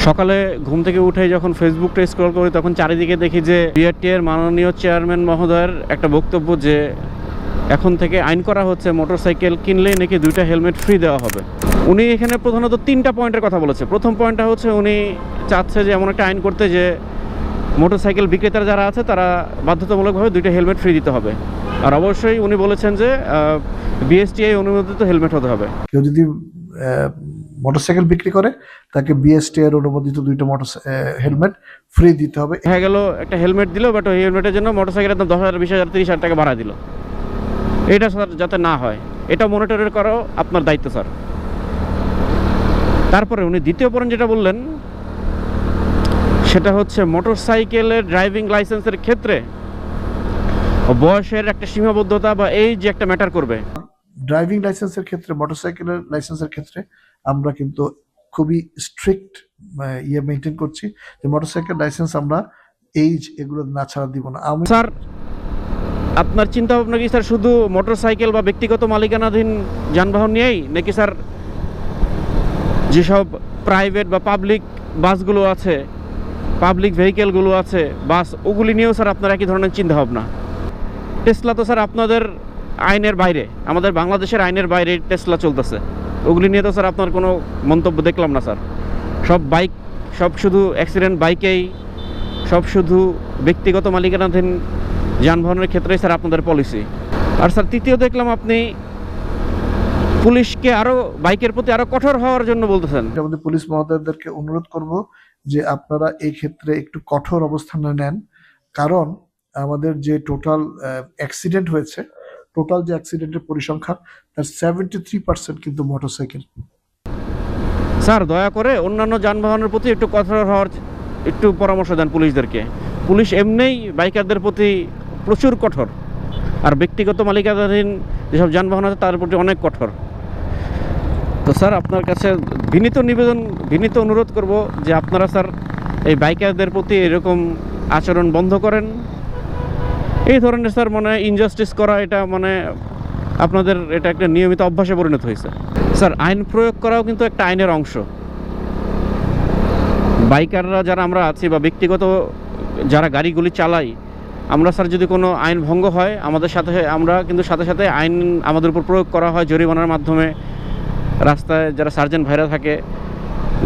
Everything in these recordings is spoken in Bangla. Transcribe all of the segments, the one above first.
সকালে ঘুম থেকে উঠে যখন ফেসবুকটা স্ক্রল করি তখন চারিদিকে দেখি যে বিআরটি এর মাননীয় চেয়ারম্যান মহোদয়ের একটা বক্তব্য যে এখন থেকে আইন করা হচ্ছে মোটরসাইকেল কিনলেই নাকি 2টা হেলমেট ফ্রি দেওয়া হবে। উনি এখানে প্রধানত 3টা পয়েন্টের কথা বলেছে। প্রথম পয়েন্টটা হচ্ছে উনি চাচ্ছে যে এমন একটা আইন করতে যে মোটরসাইকেল বিক্রেতারা যারা আছে তারা বাধ্যতামূলকভাবে 2টা হেলমেট ফ্রি দিতে হবে। আর অবশ্যই উনি বলেছেন যে বিএসটিআই অনুমোদিত হেলমেট হতে হবে। কেউ যদি মোটরসাইকেল বিক্রি করে তাকে বিএসটি এর অনুমোদিত 2টা হেলমেট ফ্রি দিতে হবে। দেখা গেল একটা হেলমেট দিল, বাট ওই হেলমেটের জন্য মোটরসাইকেলের দাম 10,000, 20,000, 30,000 টাকা ভাড়া দিল। এটা স্যার যাতে না হয় এটা মনিটর করাও আপনার দায়িত্ব স্যার। তারপরে উনি দ্বিতীয় পয়েন্ট যেটা বললেন সেটা হচ্ছে মোটরসাইকেলের ড্রাইভিং লাইসেন্সের ক্ষেত্রে বয়সের একটা সীমাবদ্ধতা বা এই যে একটা ম্যাটার করবে। ড্রাইভিং লাইসেন্সের ক্ষেত্রে, মোটরসাইকেলের লাইসেন্সের ক্ষেত্রে আমরা কিন্তু খুবই স্ট্রিক্ট মেনটেন করছি যে মোটরসাইকেল লাইসেন্স আমরা এইজ এগুলো না ছাড়া দিব না। স্যার আপনার চিন্তা ভাবনা কি স্যার শুধু মোটরসাইকেল বা ব্যক্তিগত মালিকানাধীন যানবাহন নিয়েই, নাকি স্যার যেসব প্রাইভেট বা পাবলিক বাসগুলো আছে, পাবলিক ভেহিকেলগুলো আছে বাস, ওগুলি নিয়েও স্যার আপনার একই ধরনের চিন্তা ভাবনা? টেসলা তো স্যার আপনাদের আইনের বাইরে, আমাদের বাংলাদেশের আইনের বাইরে টেসলা চলতেছে, ওগুলি নিয়ে তো স্যার আপনার কোনো মন্তব্য দেখলাম না স্যার। সব বাইক, সব শুধু অ্যাক্সিডেন্ট বাইকেই, সব শুধু ব্যক্তিগত মালিকানাধীন যানবাহনের ক্ষেত্রেই স্যার আপনাদের পলিসি। আর স্যার তৃতীয় দেখলাম আপনি পুলিশকে আরও বাইকের প্রতি আরও কঠোর হওয়ার জন্য বলতেছেন। আমাদের পুলিশ মহোদয়দেরকে অনুরোধ করব যে আপনারা এই ক্ষেত্রে একটু কঠোর অবস্থান নেন, কারণ আমাদের যে টোটাল অ্যাক্সিডেন্ট হয়েছে, টোটাল যে অ্যাক্সিডেন্টের পরিসংখ্যান তার 73% কিন্তু মোটরসাইকেল। স্যার দয়া করে অন্যান্য যানবাহনের প্রতি একটু কঠোর হওয়ার একটু পরামর্শ দেন পুলিশদেরকে। পুলিশ এমনিই বাইকারদের প্রতি প্রচুর কঠোর, আর ব্যক্তিগত মালিকানাধীন যেসব যানবাহন আছে তার প্রতি অনেক কঠোর। তো স্যার আপনার কাছে বিনীত অনুরোধ করব যে আপনারা স্যার এই বাইকারদের প্রতি এরকম আচরণ বন্ধ করেন। এই ধরনের স্যার মানে ইনজাস্টিস করা, এটা মানে আপনাদের এটা একটা নিয়মিত অভ্যাসে পরিণত হয়েছে। স্যার আইন প্রয়োগ করাও কিন্তু একটা আইনের অংশ। বাইকাররা যারা আমরা আছি বা ব্যক্তিগত যারা গাড়িগুলি চালাই, আমরা স্যার যদি কোনো আইন ভঙ্গ হয় আমরা কিন্তু সাথে সাথে আইন আমাদের উপর প্রয়োগ করা হয় জরিমানার মাধ্যমে। রাস্তায় যারা সার্জেন্ট ভাইরা থাকে,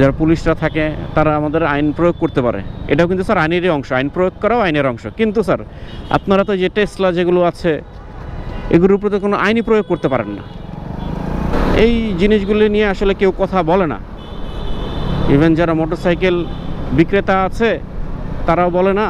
যারা পুলিশরা থাকে, তারা আমাদের আইন প্রয়োগ করতে পারে। এটাও কিন্তু স্যার আইনেরই অংশ, আইন প্রয়োগ করাও আইনের অংশ। কিন্তু স্যার আপনারা তো যে টেসলা যেগুলো আছে এগুলোর উপরে তো কোনো আইনই প্রয়োগ করতে পারেন না। এই জিনিসগুলি নিয়ে আসলে কেউ কথা বলে না। ইভেন যারা মোটরসাইকেল বিক্রেতা আছে তারাও বলে না,